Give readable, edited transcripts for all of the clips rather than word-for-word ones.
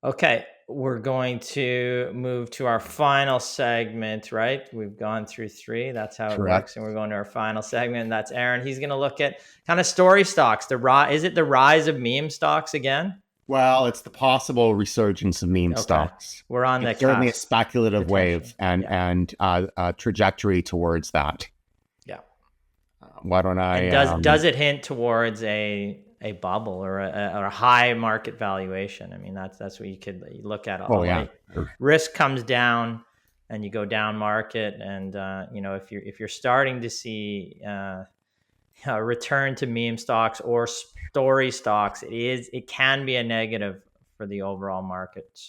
Okay, we're going to move to our final segment, right? We've gone through three. That's how it Correct. works. And we're going to our final segment. And that's Aaron. He's going to look at kind of story stocks. Is it the rise of meme stocks again? Well, it's the possible resurgence of meme Okay. stocks. We're on the It's certainly a cusp, speculative wave potentially. and Yeah. a trajectory towards that. Yeah. Why don't And I? does it hint towards a bubble or a high market valuation? I mean, that's what you could look at. Oh yeah, Risk comes down, and you go down market, and if you're starting to see a return to meme stocks or story stocks, it can be a negative for the overall market,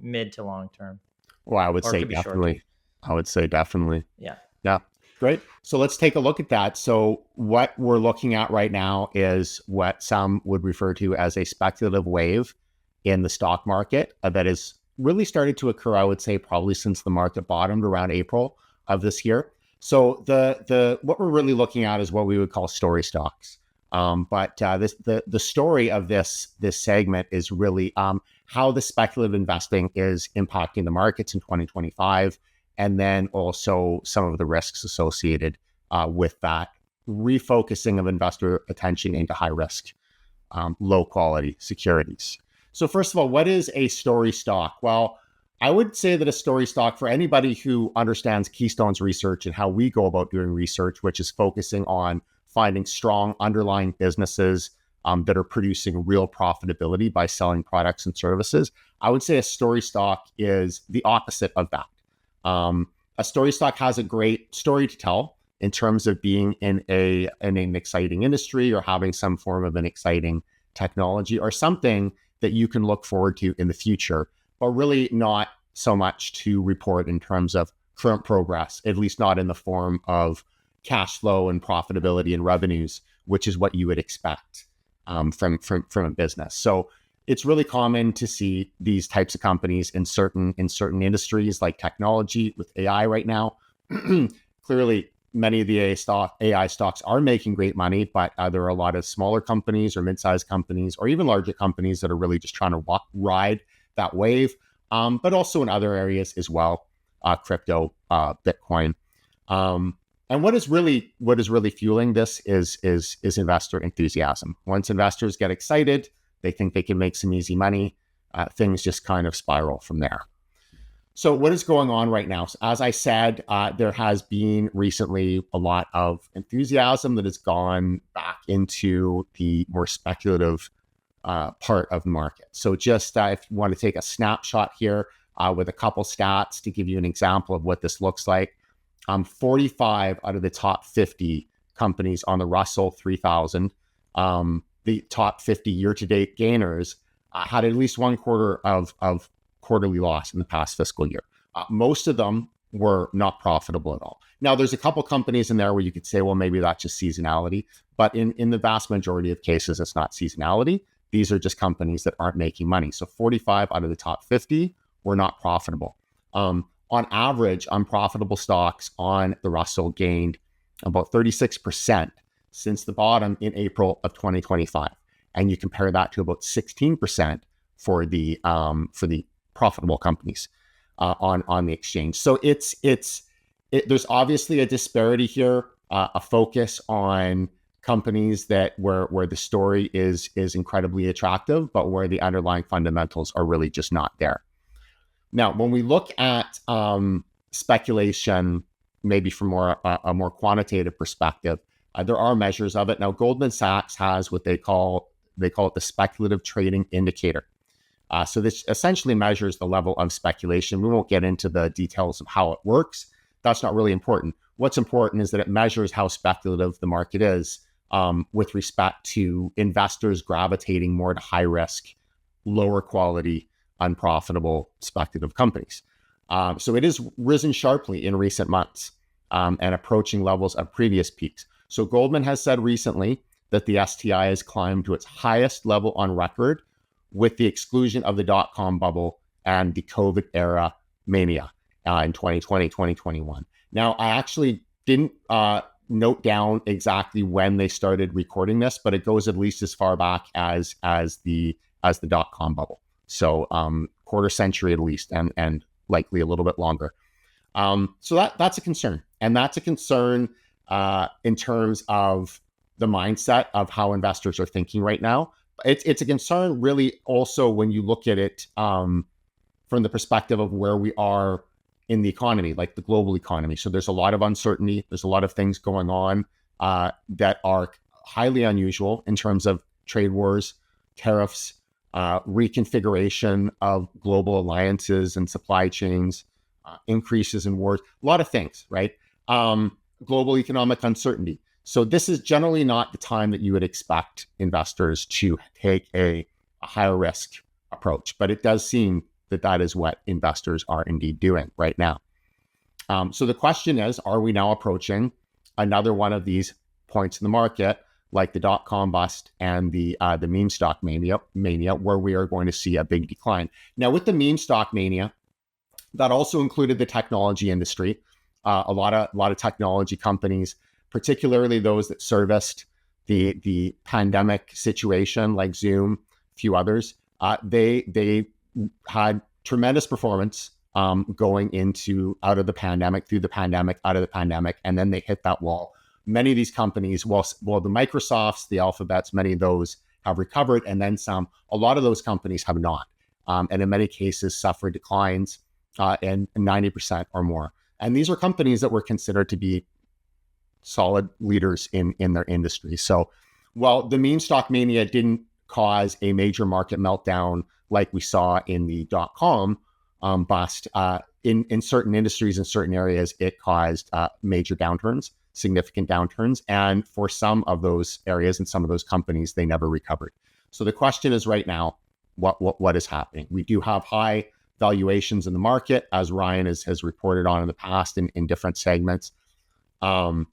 mid to long term, well, I would or it say could be short term. definitely. I would say definitely. Yeah. Yeah, great. So let's take a look at that. So what we're looking at right now is what some would refer to as a speculative wave in the stock market that has really started to occur, I would say, probably since the market bottomed around April of this year. So the what we're really looking at is what we would call story stocks. But the story of this segment is really how the speculative investing is impacting the markets in 2025, and then also some of the risks associated with that refocusing of investor attention into high risk, low quality securities. So first of all, what is a story stock? Well, I would say that a story stock, for anybody who understands Keystone's research and how we go about doing research, which is focusing on finding strong underlying businesses that are producing real profitability by selling products and services, I would say a story stock is the opposite of that. A story stock has a great story to tell in terms of being in an exciting industry or having some form of an exciting technology or something that you can look forward to in the future, but really not so much to report in terms of current progress, at least not in the form of cash flow and profitability and revenues, which is what you would expect from a business. So it's really common to see these types of companies in certain industries like technology with AI right now. Clearly, many of the AI stocks are making great money, but there are a lot of smaller companies or mid-sized companies or even larger companies that are really just trying to ride that wave. But also in other areas as well, crypto, Bitcoin. And what is really fueling this is investor enthusiasm. Once investors get excited, they think they can make some easy money. Things just kind of spiral from there. So what is going on right now? So as I said, there has been recently a lot of enthusiasm that has gone back into the more speculative part of the market. So just if you want to take a snapshot here with a couple stats to give you an example of what this looks like, 45 out of the top 50 companies on the Russell 3000, the top 50 year-to-date gainers had at least one quarter of quarterly loss in the past fiscal year. Most of them were not profitable at all. Now, there's a couple companies in there where you could say, well, maybe that's just seasonality. But in the vast majority of cases, it's not seasonality. These are just companies that aren't making money. So 45 out of the top 50 were not profitable. On average, unprofitable stocks on the Russell gained about 36% since the bottom in April of 2025. And you compare that to about 16% for the profitable companies on the exchange. So there's obviously a disparity here, a focus on companies where the story is incredibly attractive, but where the underlying fundamentals are really just not there. Now, when we look at speculation, maybe from a more quantitative perspective, there are measures of it. Now, Goldman Sachs has what they call it the speculative trading indicator. So this essentially measures the level of speculation. We won't get into the details of how it works. That's not really important. What's important is that it measures how speculative the market is with respect to investors gravitating more to high risk, lower quality, unprofitable speculative companies. So it has risen sharply in recent months and approaching levels of previous peaks. So Goldman has said recently that the STI has climbed to its highest level on record with the exclusion of the dot-com bubble and the COVID era mania in 2020, 2021. Now, I actually didn't note down exactly when they started recording this, but it goes at least as far back as the dot-com bubble. So quarter century at least, and likely a little bit longer. So that's a concern, and that's a concern in terms of the mindset of how investors are thinking right now. It's a concern really also when you look at it from the perspective of where we are in the economy, like the global economy. So there's a lot of uncertainty. There's a lot of things going on that are highly unusual in terms of trade wars, tariffs, reconfiguration of global alliances and supply chains, increases in wars, a lot of things, right? Global economic uncertainty. So this is generally not the time that you would expect investors to take a higher risk approach, but it does seem that that is what investors are indeed doing right now. So the question is, are we now approaching another one of these points in the market, like the dot-com bust and the meme stock mania, where we are going to see a big decline? Now, with the meme stock mania, that also included the technology industry. A lot of technology companies, particularly those that serviced the pandemic situation, like Zoom, a few others, they had tremendous performance going out of the pandemic, through the pandemic, out of the pandemic, and then they hit that wall. Many of these companies, well, the Microsofts, the Alphabets, many of those have recovered, and then some. A lot of those companies have not, and in many cases suffered declines in 90% or more. And these are companies that were considered to be solid leaders in their industry. So while the meme stock mania didn't cause a major market meltdown like we saw in the dot-com bust, in certain industries, in certain areas, it caused major downturns, significant downturns. And for some of those areas and some of those companies, they never recovered. So the question is right now, what is happening? We do have high valuations in the market, as Ryan has reported on in the past in different segments. But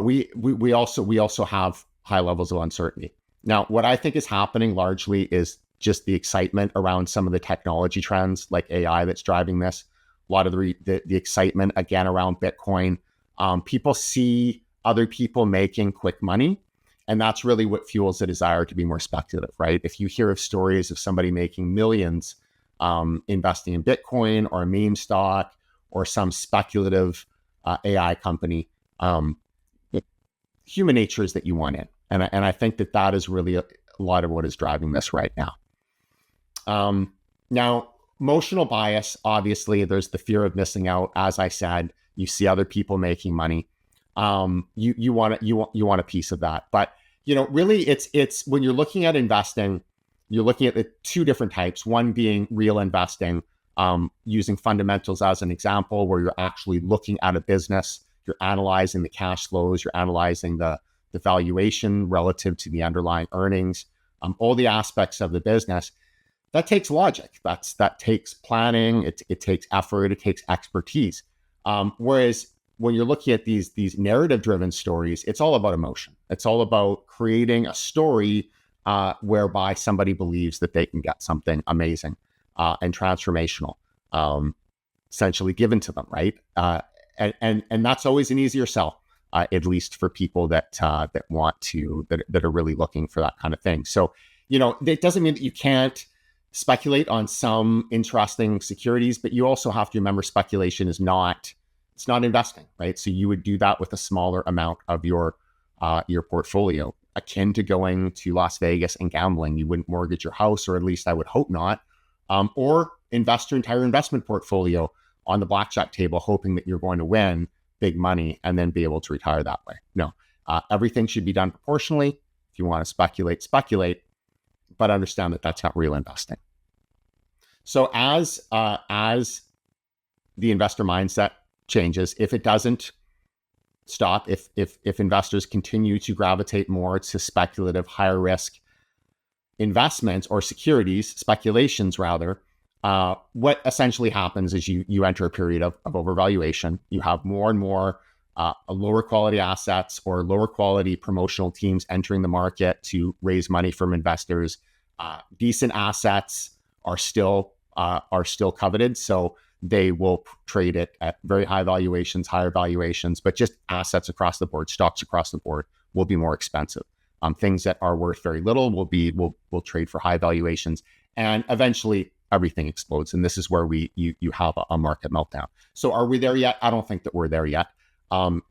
we also have high levels of uncertainty. Now, what I think is happening largely is just the excitement around some of the technology trends like AI that's driving this. A lot of the excitement again around Bitcoin. People see other people making quick money, and that's really what fuels the desire to be more speculative, right? If you hear of stories of somebody making millions investing in Bitcoin or a meme stock or some speculative AI company, human nature is that you want in. And I think that is really a lot of what is driving this right now. Now, emotional bias, obviously, there's the fear of missing out. As I said, you see other people making money. You want a piece of that. But really, it's when you're looking at investing, you're looking at the two different types. One being real investing, using fundamentals as an example, where you're actually looking at a business, you're analyzing the cash flows, you're analyzing the valuation relative to the underlying earnings, all the aspects of the business. That takes logic. That takes planning. It takes effort. It takes expertise. Whereas when you're looking at these narrative-driven stories, it's all about emotion. It's all about creating a story whereby somebody believes that they can get something amazing and transformational, essentially given to them, right? And that's always an easier sell, at least for people that are really looking for that kind of thing. So, it doesn't mean that you can't speculate on some interesting securities, but you also have to remember speculation is not investing, right? So you would do that with a smaller amount of your portfolio, akin to going to Las Vegas and gambling. You wouldn't mortgage your house, or at least I would hope not, or invest your entire investment portfolio on the blackjack table, hoping that you're going to win big money and then be able to retire that way. No, everything should be done proportionally. If you want to speculate, but understand that that's not real investing. So as the investor mindset changes, if it doesn't stop, if investors continue to gravitate more to speculative, higher risk investments or securities, speculations rather, what essentially happens is you enter a period of overvaluation. You have more and more lower quality assets or lower quality promotional teams entering the market to raise money from investors. Decent assets are still coveted, so they will trade it at very high valuations, higher valuations, but just assets across the board, stocks across the board will be more expensive. Things that are worth very little will trade for high valuations, and eventually everything explodes. And this is where you have a market meltdown. So are we there yet? I don't think that we're there yet.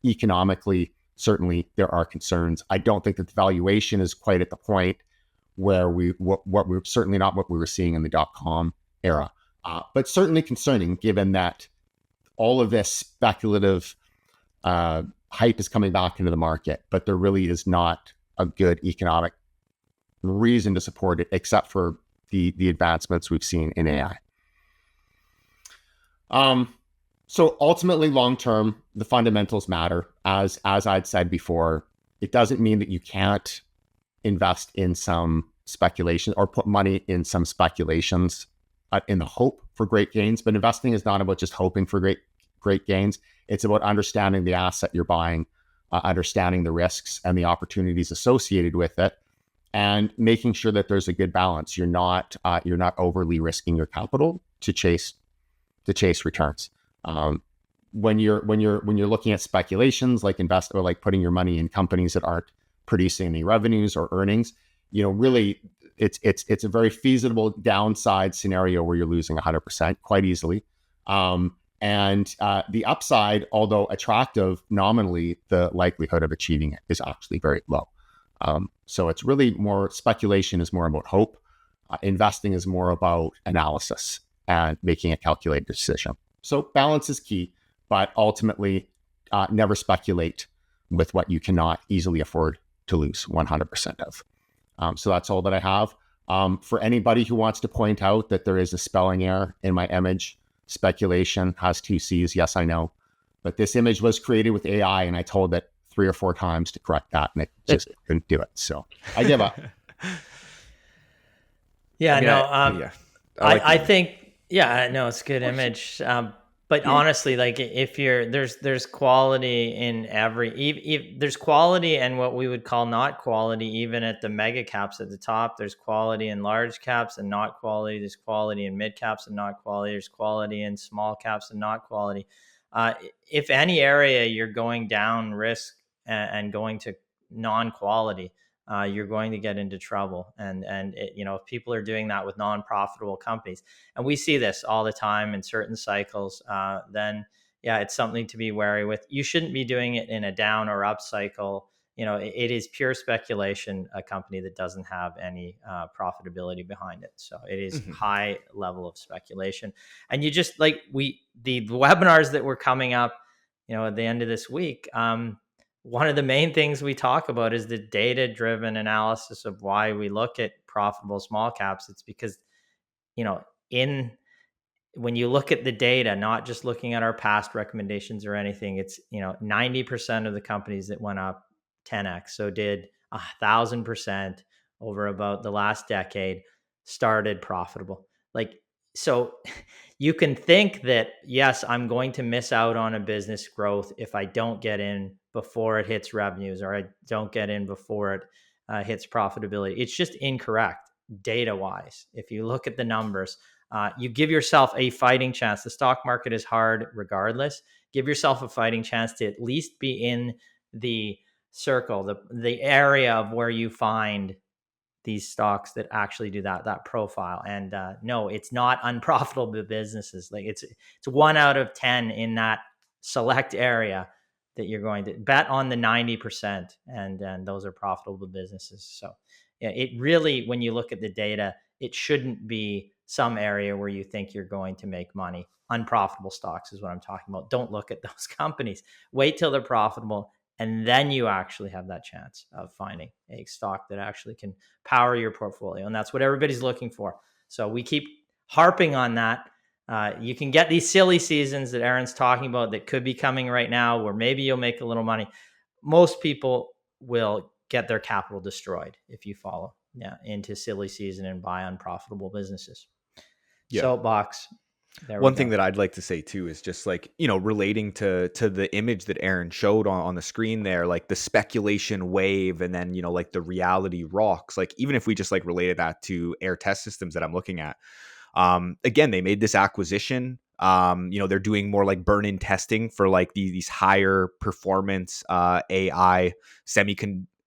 Economically, certainly there are concerns. I don't think that the valuation is quite at the point where what we're certainly not what we were seeing in the dot-com era, but certainly concerning given that all of this speculative hype is coming back into the market, but there really is not a good economic reason to support it except for the advancements we've seen in AI. So ultimately, long term, the fundamentals matter. As I'd said before, it doesn't mean that you can't invest in some speculation or put money in some speculations in the hope for great gains. But investing is not about just hoping for great gains. It's about understanding the asset you're buying, understanding the risks and the opportunities associated with it, and making sure that there's a good balance. You're not overly risking your capital to chase returns. When you're looking at speculations like invest or like putting your money in companies that aren't producing any revenues or earnings, really it's a very feasible downside scenario where you're losing 100% quite easily. And the upside, although attractive nominally, the likelihood of achieving it is actually very low. So it's really more speculation is more about hope. Investing is more about analysis and making a calculated decision. So balance is key, but ultimately never speculate with what you cannot easily afford to lose 100% of. So that's all that I have. For anybody who wants to point out that there is a spelling error in my image, speculation has 2 C's. Yes, I know. But this image was created with AI, and I told it 3 or 4 times to correct that, and it just couldn't do it. So I give up. I think, it's a good image. But honestly, like if there's quality in there's quality and what we would call not quality, even at the mega caps at the top. There's quality in large caps and not quality. There's quality in mid caps and not quality. There's quality in small caps and not quality. If any area you're going down risk and going to non-quality, you're going to get into trouble. And if people are doing that with non-profitable companies, and we see this all the time in certain cycles, then it's something to be wary with. You shouldn't be doing it in a down or up cycle. It is pure speculation, a company that doesn't have any profitability behind it. So it is high level of speculation. And you just like the webinars that were coming up, at the end of this week, one of the main things we talk about is the data-driven analysis of why we look at profitable small caps. It's because, when you look at the data, not just looking at our past recommendations or anything, it's, 90% of the companies that went up 10x, so did 1,000% over about the last decade, started profitable. So you can think that, yes, I'm going to miss out on a business growth if I don't get in before it hits revenues, or I don't get in before it hits profitability. It's just incorrect data-wise. If you look at the numbers, you give yourself a fighting chance. The stock market is hard regardless. Give yourself a fighting chance to at least be in the circle, the area of where you find these stocks that actually do that profile. And no, it's not unprofitable businesses. Like it's 1 out of 10 in that select area that you're going to bet on the 90%, and those are profitable businesses. So it really, when you look at the data, it shouldn't be some area where you think you're going to make money. Unprofitable stocks is what I'm talking about. Don't look at those companies. Wait till they're profitable, and then you actually have that chance of finding a stock that actually can power your portfolio. And that's what everybody's looking for. So we keep harping on that. You can get these silly seasons that Aaron's talking about that could be coming right now, where maybe you'll make a little money. Most people will get their capital destroyed if you follow into silly season and buy unprofitable businesses. Soapbox. One thing that I'd like to say too is just like, relating to the image that Aaron showed on the screen there, like the speculation wave, and then, like the reality rocks. Like even if we just like related that to Air Test Systems that I'm looking at, again, they made this acquisition. They're doing more like burn-in testing for like these higher performance AI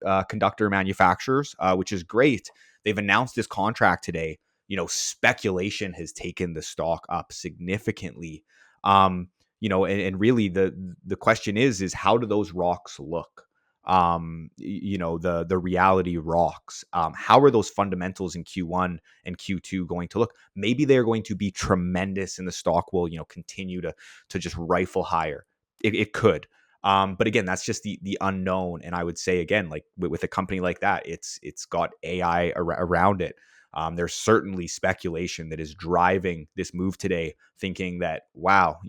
semiconductor manufacturers, which is great. They've announced this contract today. Speculation has taken the stock up significantly. And really the question is how do those rocks look? The reality rocks. How are those fundamentals in Q1 and Q2 going to look? Maybe they're going to be tremendous and the stock will, continue to just rifle higher. It could. But again, that's just the unknown. And I would say again, like with a company like that, it's got AI around it. There's certainly speculation that is driving this move today, thinking that, wow,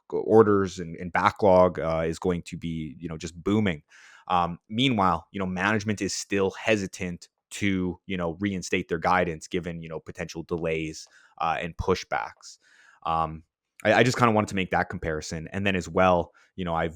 orders and backlog is going to be, just booming. Meanwhile, management is still hesitant to, reinstate their guidance given, potential delays and pushbacks. I just kind of wanted to make that comparison. And then as well, I've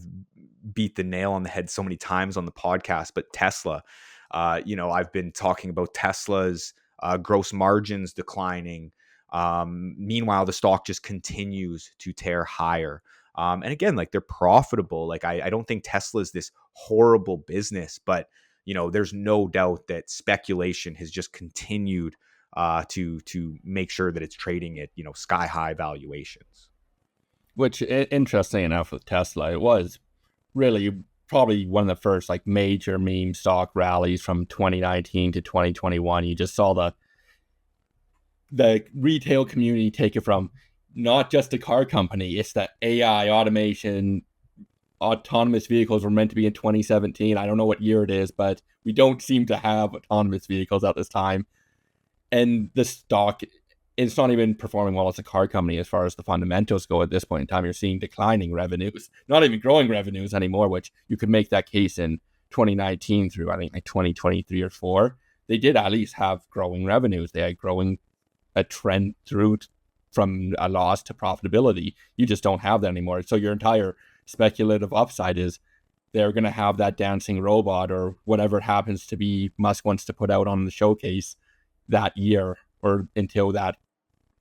beat the nail on the head so many times on the podcast, but Tesla, I've been talking about Tesla's gross margins declining. Meanwhile, the stock just continues to tear higher. And again, like they're profitable. Like I don't think Tesla is this horrible business, but there's no doubt that speculation has just continued to make sure that it's trading at sky high valuations. Which, interesting enough, with Tesla, it was really probably one of the first like major meme stock rallies from 2019 to 2021. You just saw the retail community take it from not just a car company, it's the AI automation. Autonomous vehicles were meant to be in 2017. I don't know what year it is, but we don't seem to have autonomous vehicles at this time. And the stock, it's not even performing well as a car company as far as the fundamentals go at this point in time. You're seeing declining revenues, not even growing revenues anymore, which you could make that case in 2019 through, I think, like 2023 or 4. They did at least have growing revenues. They had growing a trend through from a loss to profitability. You just don't have that anymore. So your entire speculative upside is they're going to have that dancing robot or whatever it happens to be Musk wants to put out on the showcase that year or until that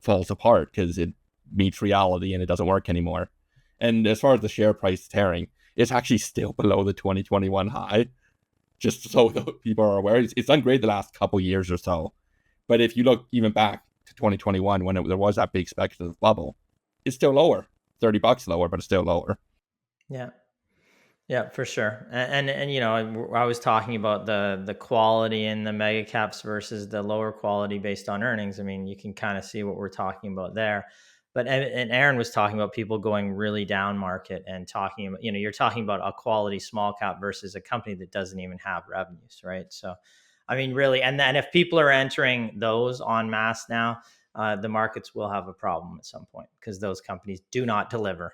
falls apart because it meets reality and it doesn't work anymore. And as far as the share price tearing, it's actually still below the 2021 high, just so people are aware. It's done great the last couple years or so. But if you look even back to 2021 when there was that big speculative bubble, it's still lower, $30 lower, but it's still lower. Yeah. Yeah, for sure. And I was talking about the quality in the mega caps versus the lower quality based on earnings. I mean, you can kind of see what we're talking about there. But and Aaron was talking about people going really down market and talking about, you're talking about a quality small cap versus a company that doesn't even have revenues, right? So, I mean, really, and then if people are entering those en masse now, the markets will have a problem at some point because those companies do not deliver.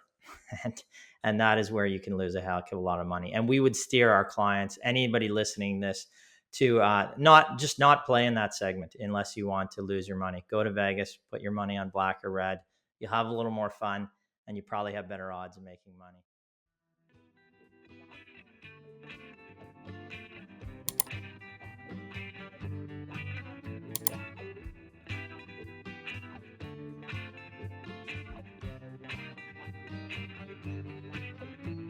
And that is where you can lose a heck of a lot of money. And we would steer our clients, anybody listening this, to not play in that segment unless you want to lose your money. Go to Vegas, put your money on black or red. You'll have a little more fun, and you probably have better odds of making money.